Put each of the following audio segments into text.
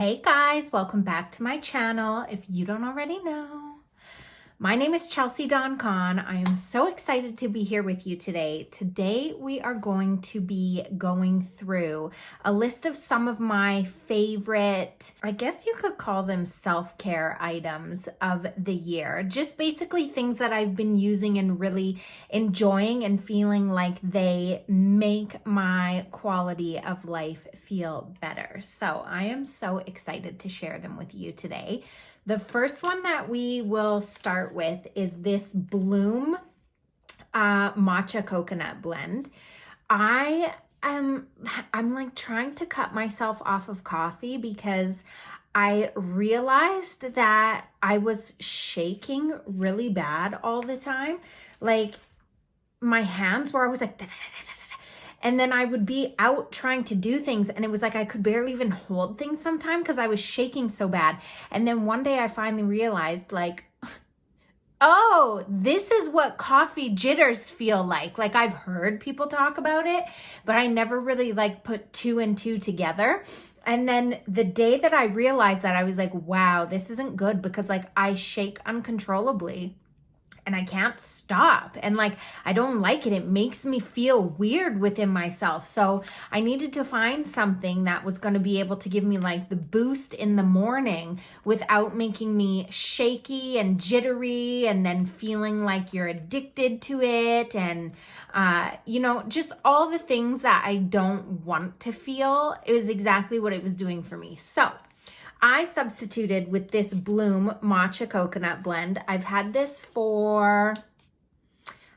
Hey guys, welcome back to my channel. If you don't already know, my name is Chelsea Dawn Khan. I am so excited to be here with you today. Today we are going to be going through a list of some of my favorite, I guess you could call them self-care items of the year. Just basically things that I've been using and really enjoying and feeling like they make my quality of life feel better. So I am so excited to share them with you today. The first one that we will start with is this Bloom matcha coconut blend. I'm like trying to cut myself off of coffee because I realized that I was shaking really bad all the time. Like my hands were always like, and then I would be out trying to do things and it was like I could barely even hold things sometimes because I was shaking so bad. And then one day I finally realized, like, oh, this is what coffee jitters feel like. Like, I've heard people talk about it, but I never really like put two and two together. And then the day that I realized that, I was like, wow, this isn't good, because like I shake uncontrollably and I can't stop. And like, I don't like it. It makes me feel weird within myself. So I needed to find something that was going to be able to give me like the boost in the morning without making me shaky and jittery and then feeling like you're addicted to it. And, just all the things that I don't want to feel. It was exactly what it was doing for me. So I substituted with this Bloom matcha coconut blend. I've had this for,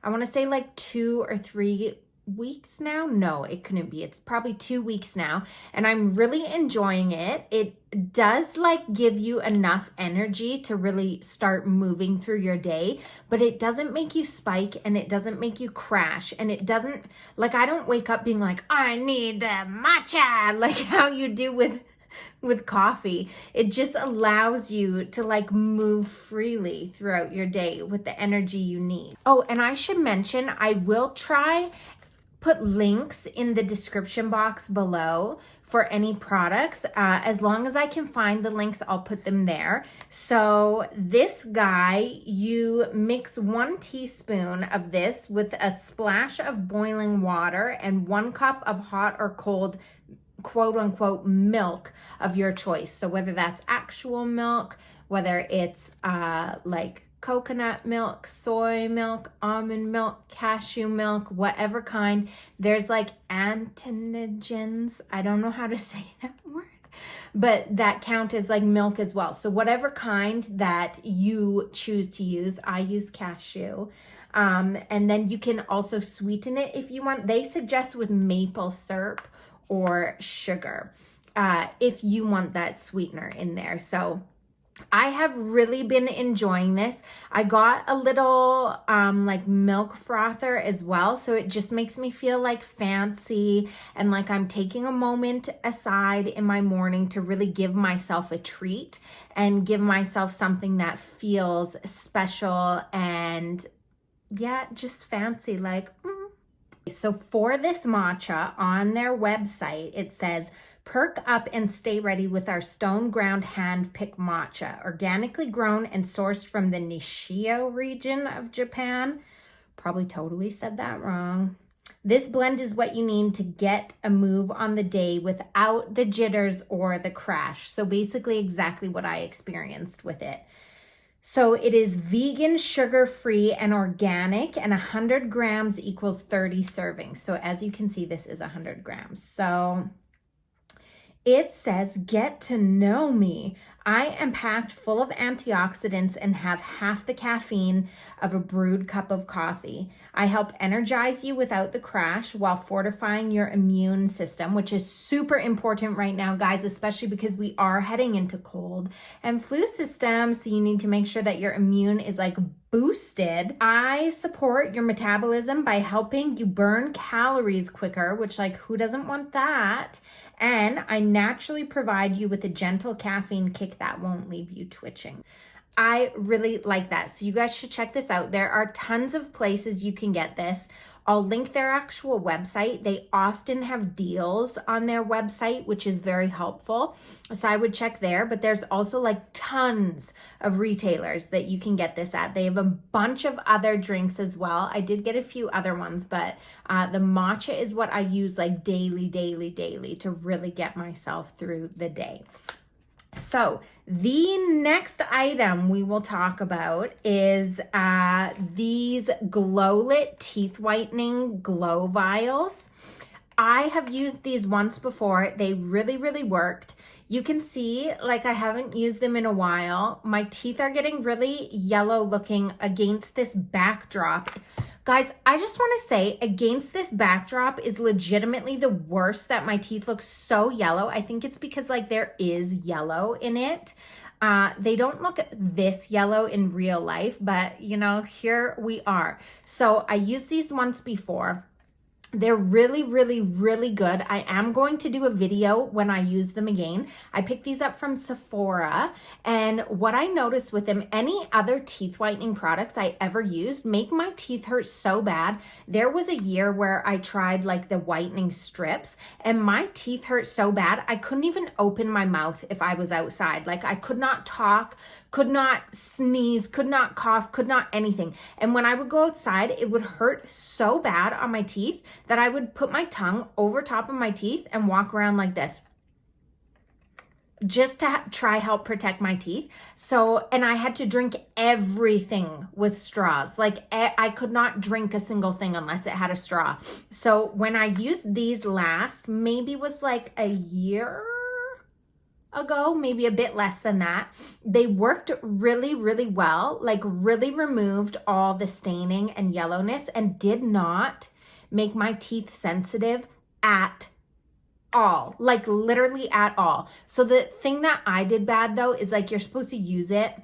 I want to say like 2 or 3 weeks now. No, it couldn't be. It's probably 2 weeks now. And I'm really enjoying it. It does like give you enough energy to really start moving through your day, but it doesn't make you spike and it doesn't make you crash. And it doesn't, like, I don't wake up being like, I need the matcha, like how you do with coffee. It just allows you to like move freely throughout your day with the energy you need. Oh, and I should mention, I will put links in the description box below for any products. As long as I can find the links, I'll put them there. So this guy, you mix 1 teaspoon of this with a splash of boiling water and 1 cup of hot or cold quote unquote milk of your choice. So whether that's actual milk, whether it's like coconut milk, soy milk, almond milk, cashew milk, whatever kind, there's like antigens. I don't know how to say that word, but that count as like milk as well. So whatever kind that you choose to use, I use cashew. And then you can also sweeten it if you want. They suggest with maple syrup or sugar if you want that sweetener in there. So I have really been enjoying this. I got a little like milk frother as well, so it just makes me feel like fancy and like I'm taking a moment aside in my morning to really give myself a treat and give myself something that feels special and yeah, just fancy, like So for this matcha on their website, it says, perk up and stay ready with our stone ground hand-picked matcha, organically grown and sourced from the Nishio region of Japan. Probably totally said that wrong. This blend is what you need to get a move on the day without the jitters or the crash. So basically exactly what I experienced with it. So it is vegan, sugar-free, and organic, and 100 grams equals 30 servings. So as you can see, this is 100 grams. So it says, get to know me. I am packed full of antioxidants and have half the caffeine of a brewed cup of coffee. I help energize you without the crash while fortifying your immune system, which is super important right now, guys, especially because we are heading into cold and flu systems. So you need to make sure that your immune is like boosted. I support your metabolism by helping you burn calories quicker, which like who doesn't want that? And I naturally provide you with a gentle caffeine kick that won't leave you twitching. I really like that. So you guys should check this out. There are tons of places you can get this. I'll link their actual website. They often have deals on their website, which is very helpful. So I would check there, but there's also like tons of retailers that you can get this at. They have a bunch of other drinks as well. I did get a few other ones, but the matcha is what I use like daily to really get myself through the day. So the next item we will talk about is these Glowlit teeth whitening glow vials. I have used these once before. They really worked. You can see, like, I haven't used them in a while. My teeth are getting really yellow looking against this backdrop. Guys, I just want to say, against this backdrop is legitimately the worst that my teeth look so yellow. I think it's because like there is yellow in it. They don't look this yellow in real life, but you know, here we are. So I used these once before. They're really good. I am going to do a video when I use them again. I picked these up from Sephora, and what I noticed with them, any other teeth whitening products I ever used make my teeth hurt so bad. There was a year where I tried like the whitening strips, and my teeth hurt so bad I couldn't even open my mouth if I was outside. Like I could not talk, could not sneeze, could not cough, could not anything. And when I would go outside, it would hurt so bad on my teeth that I would put my tongue over top of my teeth and walk around like this just to try help protect my teeth. So, and I had to drink everything with straws. Like I could not drink a single thing unless it had a straw. So when I used these last, maybe was like a year ago, maybe a bit less than that, they worked really well, like really removed all the staining and yellowness and did not make my teeth sensitive at all, like literally at all. So the thing that I did bad though is like you're supposed to use it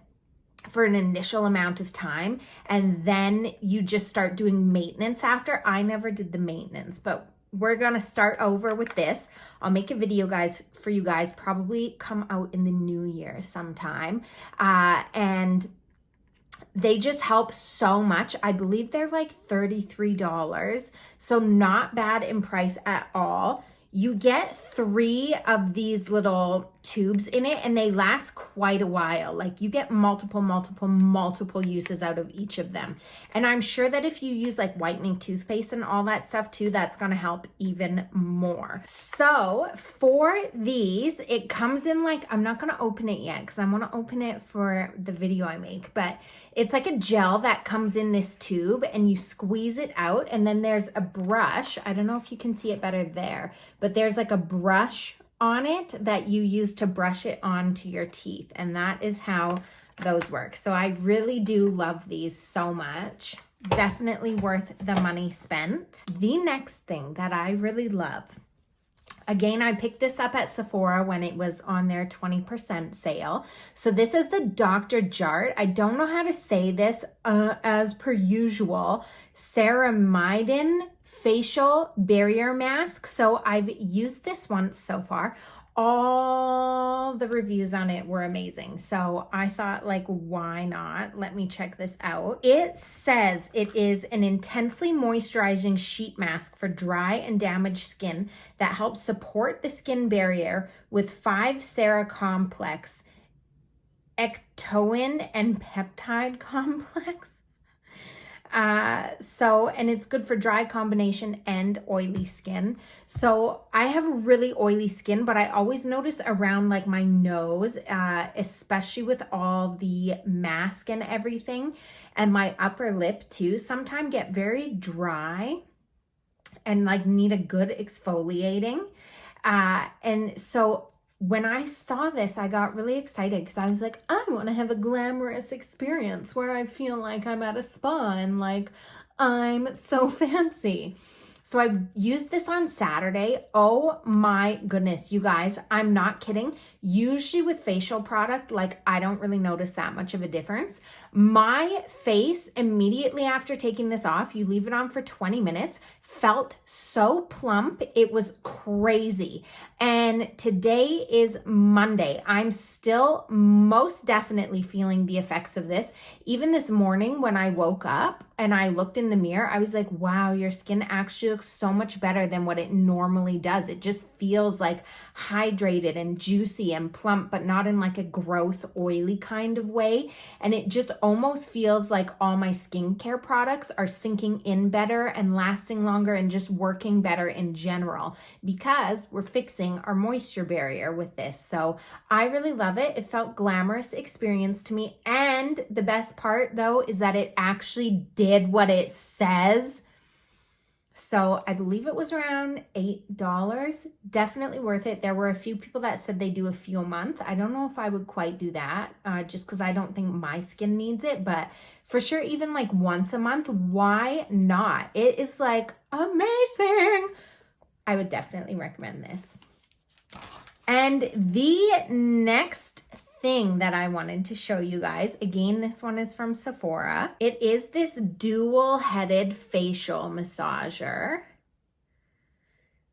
for an initial amount of time and then you just start doing maintenance after. I never did the maintenance, but we're gonna start over with this. I'll make a video guys for you guys, probably come out in the new year sometime. And they just help so much. I believe they're like $33, so not bad in price at all. You get 3 of these little tubes in it and they last quite a while. Like you get multiple uses out of each of them. And I'm sure that if you use like whitening toothpaste and all that stuff too, that's gonna help even more. So for these, it comes in like, I'm not gonna open it yet because I wanna open it for the video I make, but it's like a gel that comes in this tube and you squeeze it out and then there's a brush. I don't know if you can see it better there, but there's like a brush on it that you use to brush it onto your teeth. And that is how those work. So I really do love these so much. Definitely worth the money spent. The next thing that I really love, again, I picked this up at Sephora when it was on their 20% sale. So this is the Dr. Jart. I don't know how to say this as per usual. Ceramidin facial barrier mask. So I've used this once so far. All the reviews on it were amazing. So I thought like, why not? Let me check this out. It says it is an intensely moisturizing sheet mask for dry and damaged skin that helps support the skin barrier with 5 Sera complex, ectoin and peptide complex. And it's good for dry combination and oily skin. So I have really oily skin, but I always notice around like my nose, especially with all the mask and everything, and my upper lip too, sometimes get very dry and like need a good exfoliating. And so when I saw this, I got really excited because I was like, I want to have a glamorous experience where I feel like I'm at a spa and like I'm so fancy. So I used this on Saturday. Oh my goodness, you guys, I'm not kidding. Usually with facial product, like I don't really notice that much of a difference. My face immediately after taking this off, you leave it on for 20 minutes, felt so plump. It was crazy. And today is Monday. I'm still most definitely feeling the effects of this. Even this morning when I woke up and I looked in the mirror, I was like, wow, your skin actually looks so much better than what it normally does. It just feels like hydrated and juicy and plump, but not in like a gross, oily kind of way. And it just almost feels like all my skincare products are sinking in better and lasting longer and just working better in general because we're fixing our moisture barrier with this. So I really love it. It felt glamorous experience to me. And the best part though is that it actually did what it says. So I believe it was around $8. Definitely worth it. There were a few people that said they do a few a month. I don't know if I would quite do that just because I don't think my skin needs it. But for sure, even like once a month, why not? It is like amazing. I would definitely recommend this. And the next thing that I wanted to show you guys, again, this one is from Sephora. It is this dual-headed facial massager.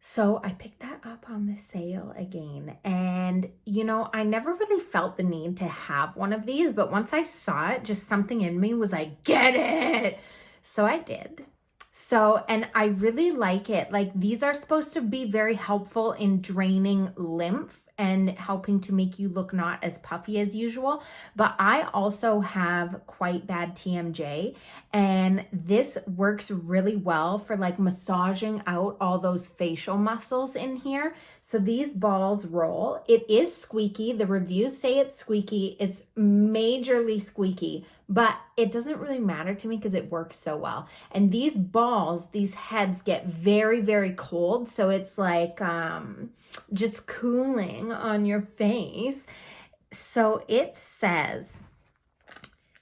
So I picked that up on the sale again. And, you know, I never really felt the need to have one of these, but once I saw it, just something in me was like, get it. So I did. So, and I really like it. Like, these are supposed to be very helpful in draining lymph and helping to make you look not as puffy as usual. But I also have quite bad TMJ, and this works really well for like massaging out all those facial muscles in here. So these balls roll. It is squeaky. The reviews say it's squeaky. It's majorly squeaky, but it doesn't really matter to me because it works so well. And these balls, these heads get very, very cold. So it's like just cooling on your face. So it says,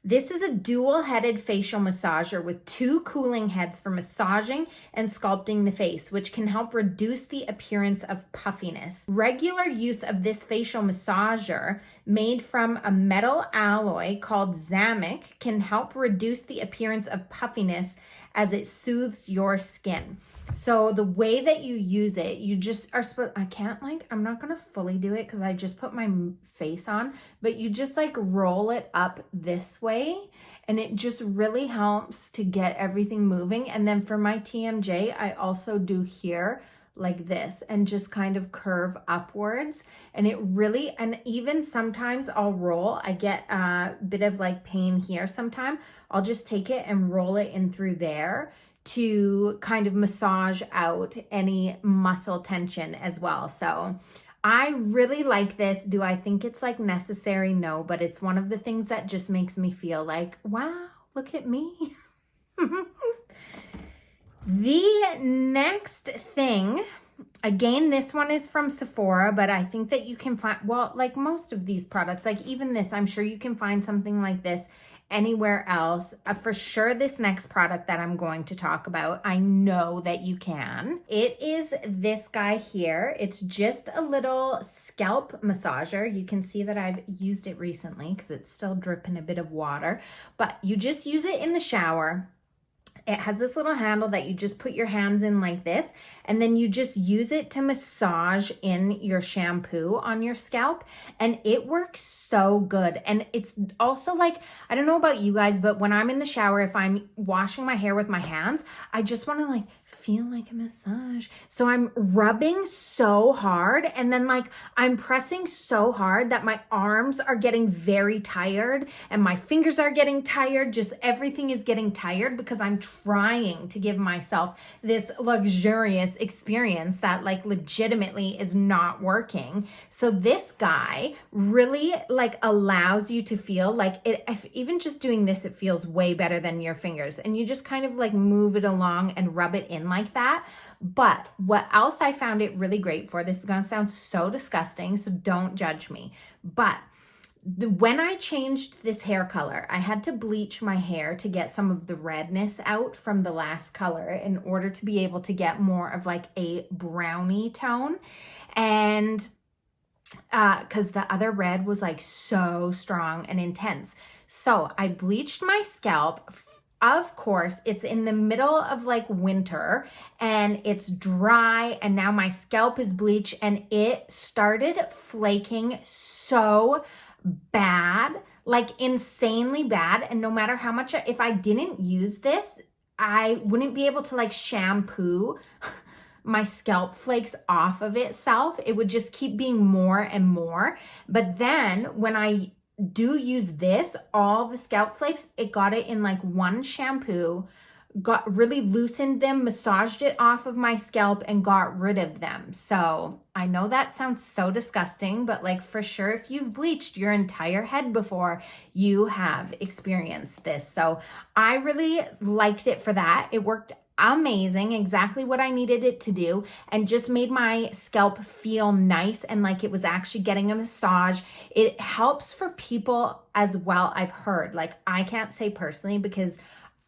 this is a dual-headed facial massager with 2 cooling heads for massaging and sculpting the face, which can help reduce the appearance of puffiness. Regular use of this facial massager, made from a metal alloy called Zamic, can help reduce the appearance of puffiness as it soothes your skin. So the way that you use it, you just are supposed, I'm not going to fully do it because I just put my face on, but you just like roll it up this way and it just really helps to get everything moving. And then for my TMJ, I also do here like this and just kind of curve upwards, and it really, and even sometimes I'll roll, I get a bit of like pain here sometime, I'll just take it and roll it in through there to kind of massage out any muscle tension as well. So I really like this. Do I think it's like necessary? No, but it's one of the things that just makes me feel like, wow, look at me. The next thing, again, this one is from Sephora, but I think that you can find, well, like most of these products, like even this, I'm sure you can find something like this anywhere else. For sure, this next product that I'm going to talk about, I know that you can. It is this guy here. It's just a little scalp massager. You can see that I've used it recently because it's still dripping a bit of water, but you just use it in the shower. It has this little handle that you just put your hands in like this, and then you just use it to massage in your shampoo on your scalp, and it works so good. And it's also like, I don't know about you guys, but when I'm in the shower, if I'm washing my hair with my hands, I just want to like feel like a massage. So I'm rubbing so hard, and then like I'm pressing so hard that my arms are getting very tired and my fingers are getting tired. Just everything is getting tired because I'm trying to give myself this luxurious experience that like legitimately is not working. So this guy really like allows you to feel like it, if even just doing this, it feels way better than your fingers, and you just kind of like move it along and rub it in like that. But what else I found it really great for, this is gonna sound so disgusting, so don't judge me, but when I changed this hair color, I had to bleach my hair to get some of the redness out from the last color in order to be able to get more of like a brownie tone. And because the other red was like so strong and intense. So I bleached my scalp. of course, it's in the middle of like winter and it's dry, and now my scalp is bleached and it started flaking so bad, like insanely bad. And no matter how much, if I didn't use this, I wouldn't be able to like shampoo my scalp flakes off of itself. It would just keep being more and more. But then when I do use this, all the scalp flakes, it got it in like one shampoo, got really loosened them, massaged it off of my scalp and got rid of them. So I know that sounds so disgusting, but like for sure, if you've bleached your entire head before, you have experienced this. So I really liked it for that. It worked amazing, exactly what I needed it to do, and just made my scalp feel nice and like it was actually getting a massage. It helps for people as well, I've heard. Like, I can't say personally because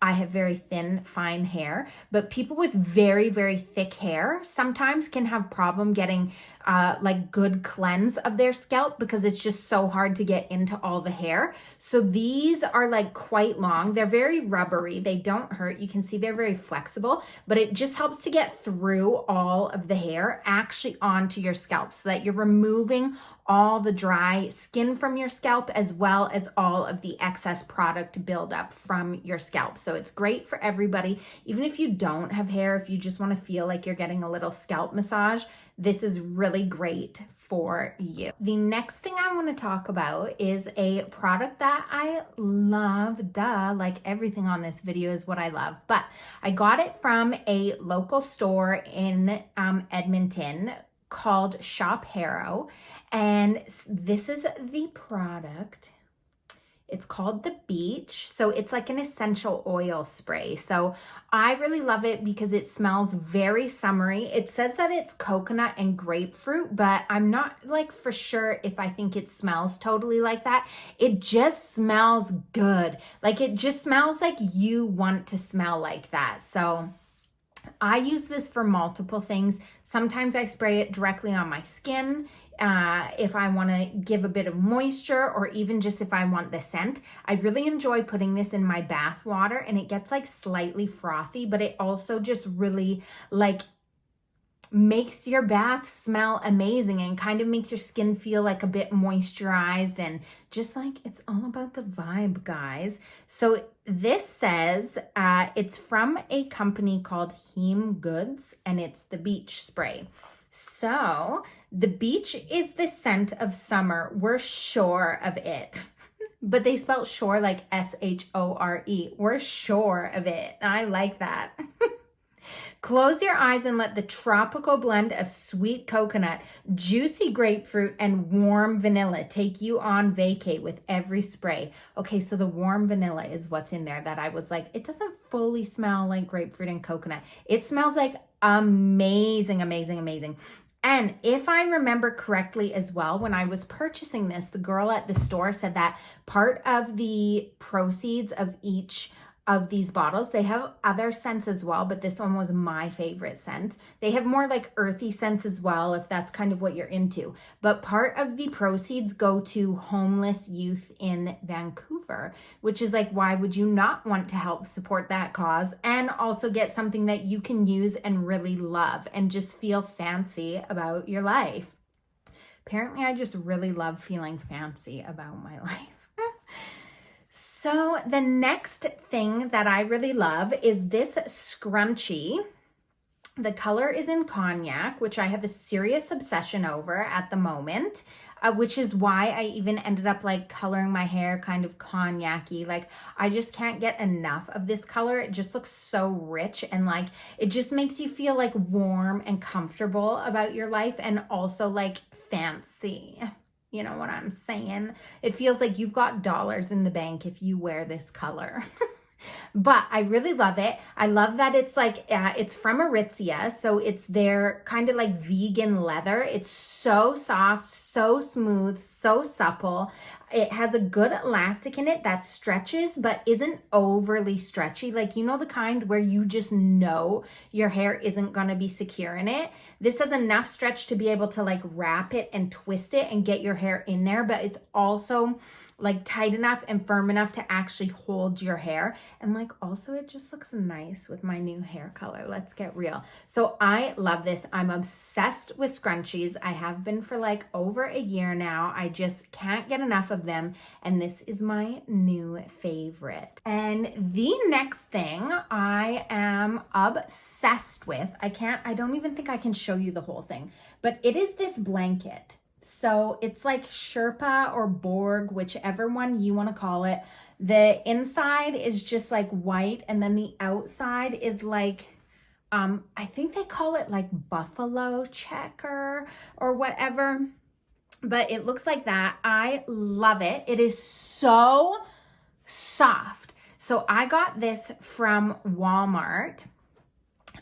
I have very thin, fine hair, but people with very, very thick hair sometimes can have problem getting like good cleanse of their scalp because it's just so hard to get into all the hair. So these are like quite long. They're very rubbery. They don't hurt. You can see they're very flexible, but it just helps to get through all of the hair actually onto your scalp so that you're removing all the dry skin from your scalp as well as all of the excess product buildup from your scalp. So it's great for everybody. Even if you don't have hair, if you just want to feel like you're getting a little scalp massage, this is really great for you. The next thing I want to talk about is a product that I love. Duh, like everything on this video is what I love, but I got it from a local store in Edmonton called Shop Harrow, and this is the product. It's called the Beach. So it's like an essential oil spray. So I really love it because it smells very summery. It says that it's coconut and grapefruit, but I'm not like for sure if I think it smells totally like that. It just smells good. Like it just smells like you want to smell like that. So I use this for multiple things. Sometimes I spray it directly on my skin if I want to give a bit of moisture, or even just if I want the scent. I really enjoy putting this in my bath water, and it gets like slightly frothy, but it also just really like makes your bath smell amazing and kind of makes your skin feel like a bit moisturized, and just like it's all about the vibe, guys. So this says it's from a company called Heem Goods, and it's the Beach spray. So the beach is the scent of summer. We're sure of it. But they spelled shore like S-H-O-R-E. We're sure of it. I like that. Close your eyes and let the tropical blend of sweet coconut, juicy grapefruit, and warm vanilla take you on vacay with every spray. Okay, so the warm vanilla is what's in there that I was like, it doesn't fully smell like grapefruit and coconut. It smells like amazing, amazing, amazing. And if I remember correctly as well, when I was purchasing this, the girl at the store said that part of the proceeds of each of these bottles, they have other scents as well, but this one was my favorite scent. They have more like earthy scents as well, if that's kind of what you're into. But part of the proceeds go to homeless youth in Vancouver, which is like, why would you not want to help support that cause and also get something that you can use and really love and just feel fancy about your life? Apparently, I just really love feeling fancy about my life. So the next thing that I really love is this scrunchie. The color is in cognac, which I have a serious obsession over at the moment, which is why I even ended up like coloring my hair kind of cognac-y. Like I just can't get enough of this color. It just looks so rich, and like it just makes you feel like warm and comfortable about your life, and also like fancy. You know what I'm saying? It feels like you've got dollars in the bank if you wear this color. But I really love it. I love that it's like, it's from Aritzia. So it's their kind of like vegan leather. It's so soft, so smooth, so supple. It has a good elastic in it that stretches, but isn't overly stretchy. Like, you know, the kind where you just know your hair isn't going to be secure in it. This has enough stretch to be able to like wrap it and twist it and get your hair in there, but it's also like tight enough and firm enough to actually hold your hair. And like also it just looks nice with my new hair color. Let's get real. So I love this. I'm obsessed with scrunchies. I have been for like over a year now. I just can't get enough of them. And this is my new favorite. And the next thing I am obsessed with, I don't even think I can show you the whole thing, but it is this blanket. So it's like Sherpa or Borg, whichever one you want to call it. The inside is just like white, and then the outside is like, I think they call it like buffalo checker or whatever, but it looks like that. I love it. It is so soft. So I got this from Walmart.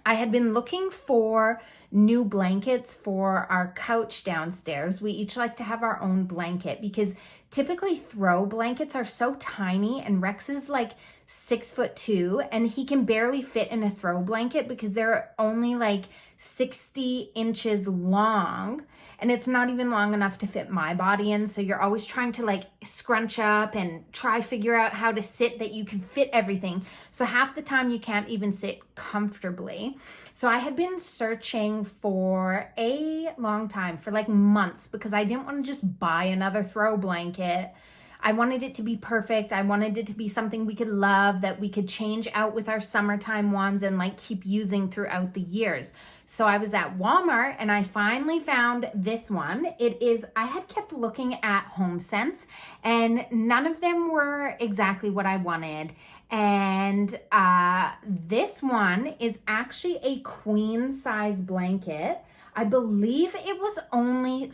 I had been looking for new blankets for our couch downstairs. We each like to have our own blanket because typically throw blankets are so tiny, and Rex is like 6'2" and he can barely fit in a throw blanket because they're only like 60 inches long, and it's not even long enough to fit my body in. So you're always trying to like scrunch up and figure out how to sit that you can fit everything. So half the time you can't even sit comfortably. So I had been searching for a long time, for like months, because I didn't want to just buy another throw blanket. I wanted it to be perfect. I wanted it to be something we could love, that we could change out with our summertime ones and like keep using throughout the years. So I was at Walmart and I finally found this one. I had kept looking at HomeSense and none of them were exactly what I wanted. And this one is actually a queen size blanket. I believe it was only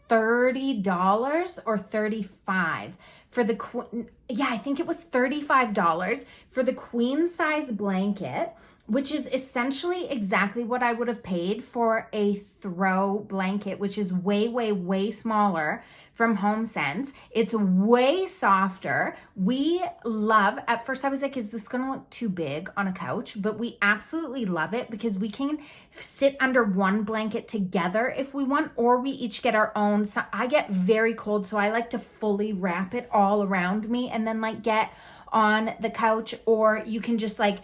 $30 or $35 for the I think it was $35 for the queen size blanket, which is essentially exactly what I would have paid for a throw blanket, which is way, way, way smaller from HomeSense. It's way softer. We love, at first I was like, is this gonna look too big on a couch? But we absolutely love it because we can sit under one blanket together if we want, or we each get our own. So I get very cold, so I like to fully wrap it all around me and then like get on the couch, or you can just like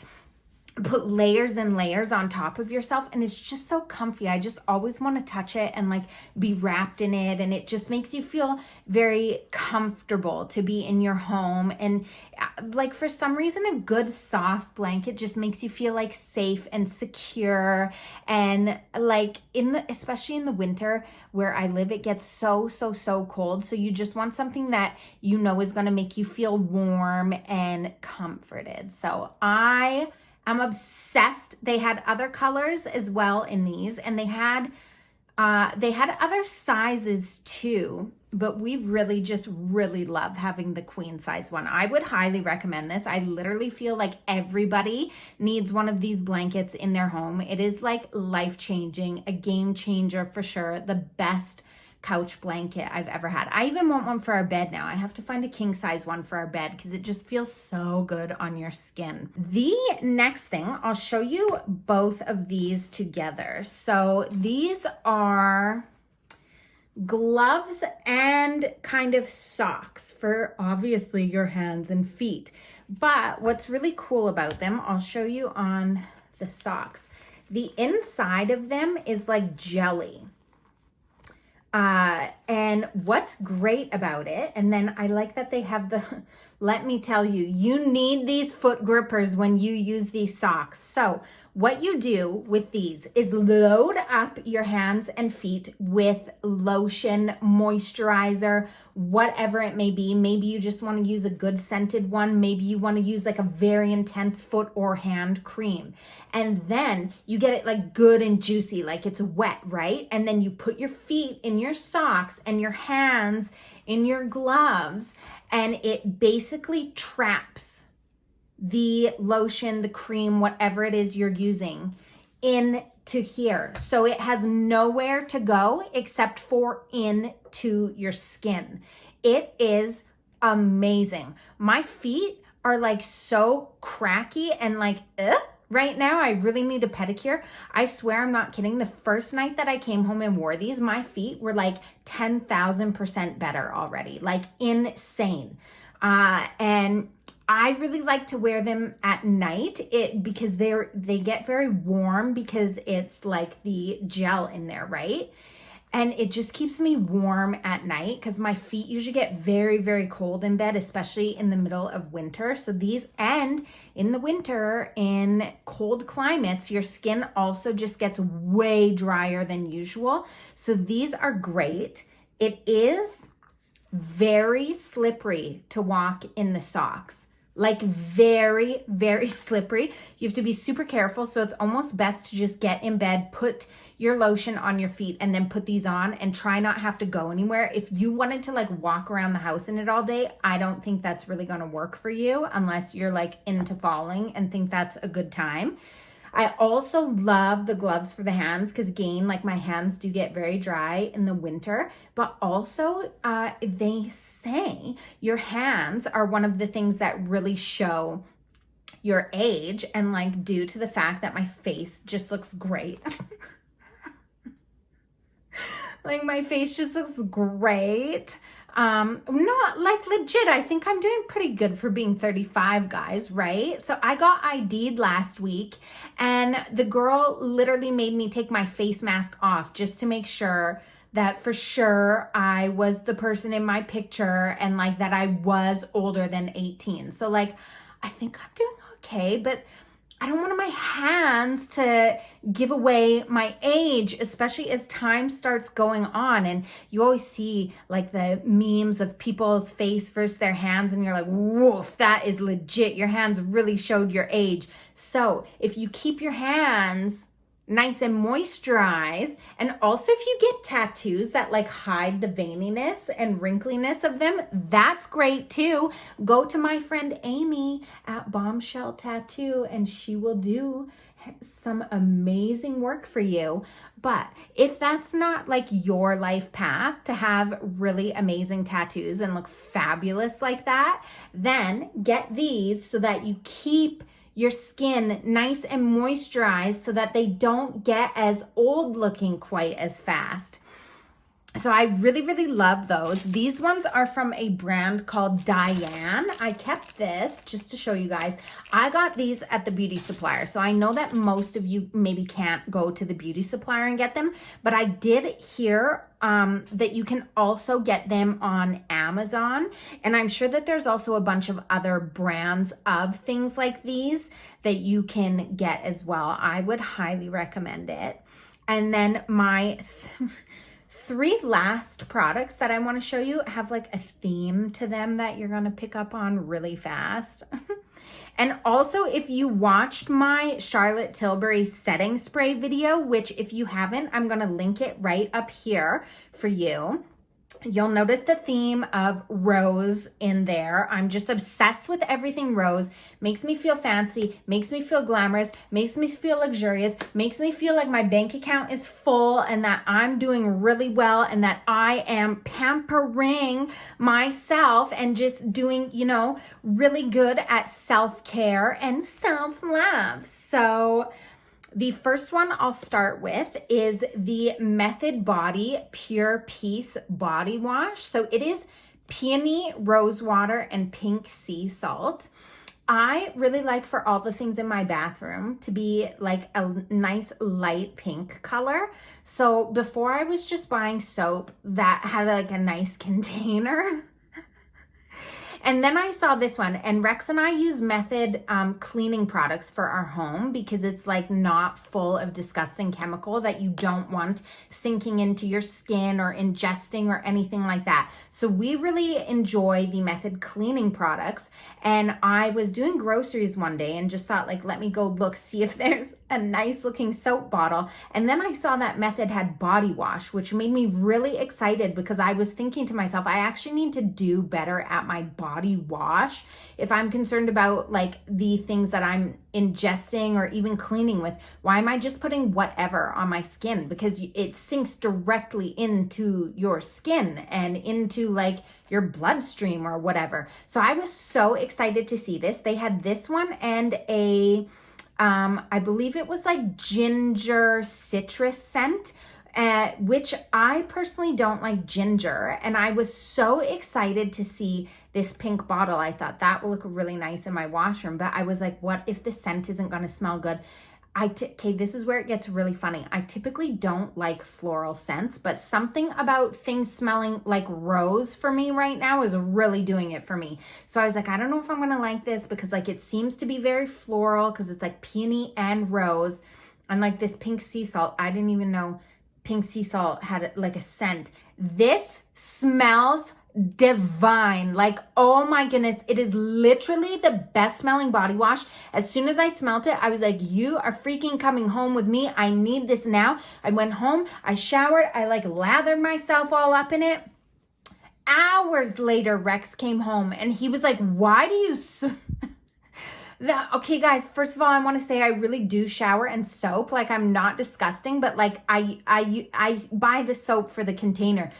put layers and layers on top of yourself, and it's just so comfy. I just always want to touch it and like be wrapped in it, and it just makes you feel very comfortable to be in your home. And like for some reason a good soft blanket just makes you feel like safe and secure. And like especially in the winter where I live, it gets so cold, so you just want something that you know is going to make you feel warm and comforted. So I'm obsessed. They had other colors as well in these, and they had other sizes too, but we really love having the queen size one. I would highly recommend this. I literally feel like everybody needs one of these blankets in their home. It is like life-changing, a game changer for sure. The best couch blanket I've ever had. I even want one for our bed now. I have to find a king size one for our bed because it just feels so good on your skin. The next thing, I'll show you both of these together. So these are gloves and kind of socks for obviously your hands and feet. But what's really cool about them, I'll show you on the socks. The inside of them is like jelly. And what's great about it, and then I like that they have let me tell you, you need these foot grippers when you use these socks. So what you do with these is load up your hands and feet with lotion, moisturizer, whatever it may be. Maybe you just want to use a good scented one. Maybe you want to use like a very intense foot or hand cream. And then you get it like good and juicy, like it's wet, right? And then you put your feet in your socks and your hands in your gloves, and it basically traps the lotion, the cream, whatever it is you're using into here. So it has nowhere to go except for into your skin. It is amazing. My feet are like so cracky and like, right now. I really need a pedicure. I swear I'm not kidding. The first night that I came home and wore these, my feet were like 10,000% better already, like insane. And I really like to wear them at night because they get very warm because it's like the gel in there, right? And it just keeps me warm at night because my feet usually get very, very cold in bed, especially in the middle of winter. So these, and in the winter, in cold climates, your skin also just gets way drier than usual. So these are great. It is very slippery to walk in the socks. Like very, very slippery. You have to be super careful. So it's almost best to just get in bed, put your lotion on your feet, and then put these on and try not have to go anywhere. If you wanted to like walk around the house in it all day, I don't think that's really going to work for you unless you're like into falling and think that's a good time. I also love the gloves for the hands because again, like my hands do get very dry in the winter, but also they say your hands are one of the things that really show your age, and like due to the fact that my face just looks great. Like my face just looks great. Not like legit, I think I'm doing pretty good for being 35, guys, right? So I got ID'd last week and the girl literally made me take my face mask off just to make sure that for sure I was the person in my picture and like that I was older than 18. So like, I think I'm doing okay, but I don't want my hands to give away my age, especially as time starts going on. And you always see like the memes of people's face versus their hands, and you're like, woof, that is legit. Your hands really showed your age. So if you keep your hands nice and moisturized, and also if you get tattoos that like hide the veininess and wrinkliness of them, that's great too. Go to my friend Amy at Bombshell Tattoo and she will do some amazing work for you. But if that's not like your life path to have really amazing tattoos and look fabulous like that, then get these so that you keep your skin nice and moisturized so that they don't get as old looking quite as fast. So I really, really love those. These ones are from a brand called Diane. I kept this just to show you guys. I got these at the beauty supplier. So I know that most of you maybe can't go to the beauty supplier and get them, but I did hear that you can also get them on Amazon. And I'm sure that there's also a bunch of other brands of things like these that you can get as well. I would highly recommend it. And then my three last products that I want to show you have like a theme to them that you're going to pick up on really fast. And also, if you watched my Charlotte Tilbury setting spray video, which if you haven't, I'm going to link it right up here for you. You'll notice the theme of rose in there. I'm just obsessed with everything rose. Makes me feel fancy, makes me feel glamorous, makes me feel luxurious, makes me feel like my bank account is full and that I'm doing really well and that I am pampering myself and just doing, you know, really good at self-care and self-love. So the first one I'll start with is the Method Body Pure Peace Body Wash. So it is peony rose water and pink sea salt. I really like for all the things in my bathroom to be like a nice light pink color. So before I was just buying soap that had like a nice container. And then I saw this one, and Rex and I use Method cleaning products for our home because it's like not full of disgusting chemical that you don't want sinking into your skin or ingesting or anything like that. So we really enjoy the Method cleaning products. And I was doing groceries one day and just thought like, let me go look, see if there's a nice looking soap bottle. And then I saw that Method had body wash, which made me really excited because I was thinking to myself, I actually need to do better at my body wash if I'm concerned about like the things that I'm ingesting or even cleaning with. Why am I just putting whatever on my skin? Because it sinks directly into your skin and into like your bloodstream or whatever. So I was so excited to see this. They had this one and a I believe it was like ginger citrus scent. which I personally don't like ginger. And I was so excited to see this pink bottle. I thought that will look really nice in my washroom, but I was like, what if the scent isn't going to smell good? Okay, this is where it gets really funny. I typically don't like floral scents, but something about things smelling like rose for me right now is really doing it for me. So I was like, I don't know if I'm gonna like this because like it seems to be very floral because it's like peony and rose. And like this pink sea salt, I didn't even know pink sea salt had like a scent. This smells divine. Like, oh my goodness, it is literally the best smelling body wash. As soon as I smelled it, I was like, you are freaking coming home with me. I need this now. I went home, I showered, I like lathered myself all up in it. Hours later, Rex came home and he was like, why do you okay, guys, first of all, I want to say I really do shower and soap. Like, I'm not disgusting, but like I buy the soap for the container.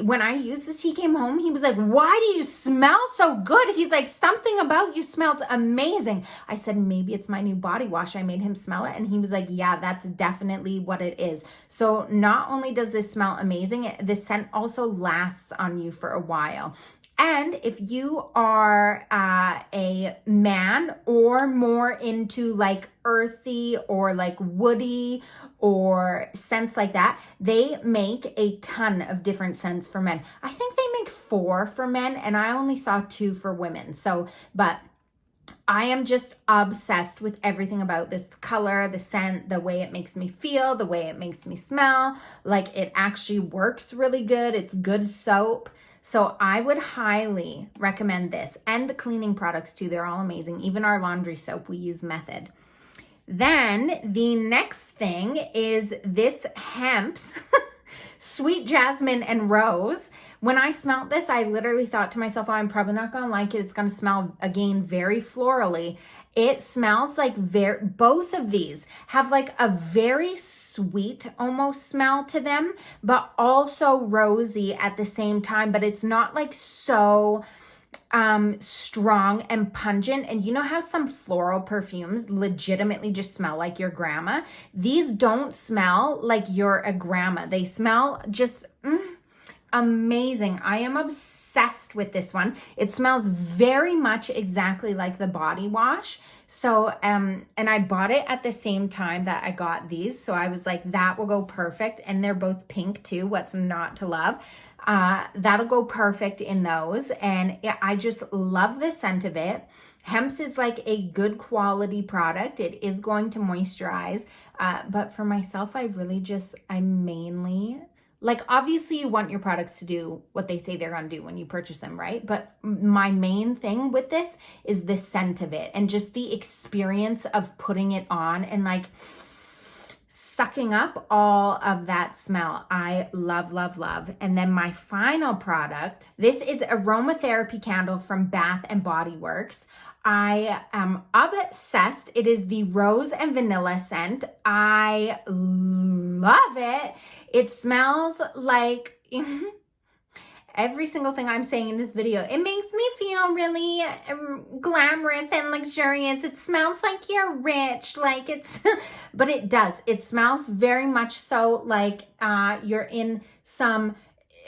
When I use this, he came home, he was like, why do you smell so good? He's like, something about you smells amazing. I said, maybe it's my new body wash. I made him smell it. And he was like, yeah, that's definitely what it is. So not only does this smell amazing, the scent also lasts on you for a while. And if you are a man or more into like earthy or like woody or scents like that, they make a ton of different scents for men. I think they make 4 for men and I only saw 2 for women. So, but I am just obsessed with everything about this color, the scent, the way it makes me feel, the way it makes me smell. Like it actually works really good. It's good soap. So I would highly recommend this and the cleaning products too. They're all amazing. Even our laundry soap, we use Method. Then the next thing is this Hemp's Sweet Jasmine and Rose. When I smelled this, I literally thought to myself, oh, I'm probably not going to like it. It's going to smell, again, very florally. It smells like both of these have like a very sweet almost smell to them, but also rosy at the same time, but it's not like so strong and pungent. And you know how some floral perfumes legitimately just smell like your grandma? These don't smell like you're a grandma. They smell just amazing. I am obsessed with this one. It smells very much exactly like the body wash. So, and I bought it at the same time that I got these. So I was like, that will go perfect. And they're both pink too. What's not to love? That'll go perfect in those. And I just love the scent of it. Hemp's is like a good quality product. It is going to moisturize. But for myself, I mainly, like, obviously you want your products to do what they say they're going to do when you purchase them, right? But my main thing with this is the scent of it and just the experience of putting it on and like sucking up all of that smell. I love, love, love. And then my final product, this is aromatherapy candle from Bath and Body Works. I am obsessed. It is the rose and vanilla scent. I love it. It smells like every single thing I'm saying in this video. It makes me feel really glamorous and luxurious. It smells like you're rich, like it's, but it does. It smells very much so like you're in some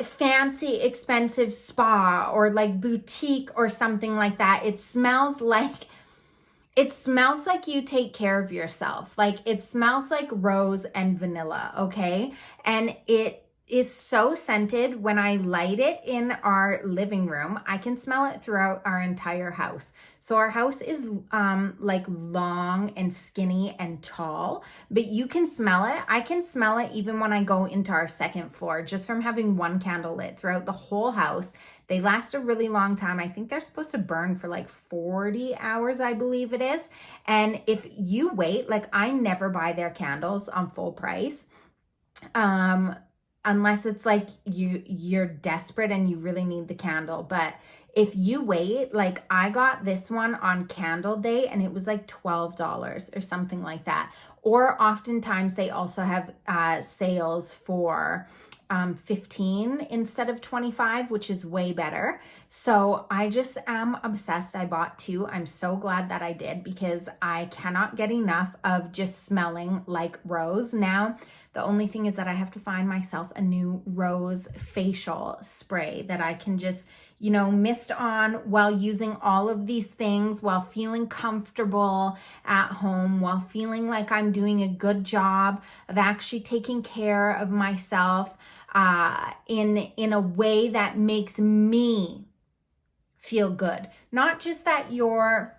fancy, expensive spa or like boutique or something like that. It smells like you take care of yourself. Like it smells like rose and vanilla, okay? And it is so scented. When I light it in our living room, I can smell it throughout our entire house. So our house is like long and skinny and tall, but you can smell it. I can smell it even when I go into our second floor, just from having one candle lit throughout the whole house. They last a really long time. I think they're supposed to burn for like 40 hours, I believe it is. And if you wait, like I never buy their candles on full price. Unless it's like you're desperate and you really need the candle. But if you wait, like I got this one on candle day and it was like $12 or something like that. Or oftentimes they also have sales for 15 instead of 25, which is way better. So I just am obsessed. I bought 2. I'm so glad that I did because I cannot get enough of just smelling like rose. Now, the only thing is that I have to find myself a new rose facial spray that I can just, you know, mist on while using all of these things, while feeling comfortable at home, while feeling like I'm doing a good job of actually taking care of myself in a way that makes me feel good. Not just that you're,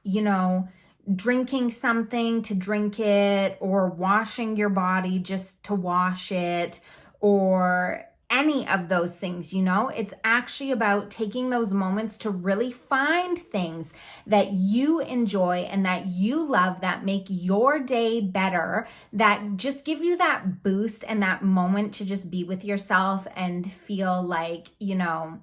you know, drinking something to drink it, or washing your body just to wash it, or any of those things, you know. It's actually about taking those moments to really find things that you enjoy and that you love, that make your day better, that just give you that boost and that moment to just be with yourself and feel like, you know,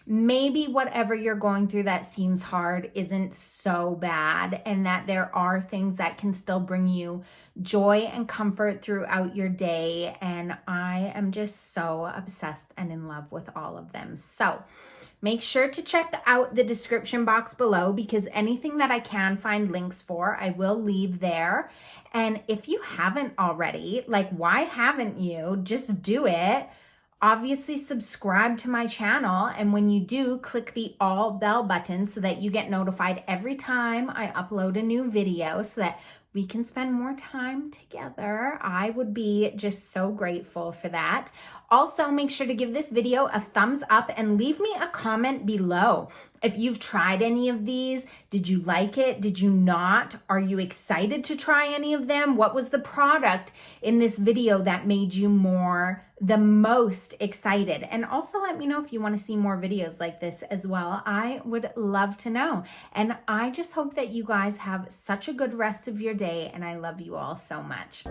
maybe whatever you're going through that seems hard isn't so bad, and that there are things that can still bring you joy and comfort throughout your day. And I am just so obsessed and in love with all of them. So make sure to check out the description box below, because anything that I can find links for, I will leave there. And if you haven't already, like, why haven't you? Just do it. Obviously, subscribe to my channel, and when you do, click the all bell button so that you get notified every time I upload a new video, so that we can spend more time together. I would be just so grateful for that. Also, make sure to give this video a thumbs up and leave me a comment below. If you've tried any of these, did you like it? Did you not? Are you excited to try any of them? What was the product in this video that made you the most excited? And also let me know if you want to see more videos like this as well. I would love to know. And I just hope that you guys have such a good rest of your day, and I love you all so much.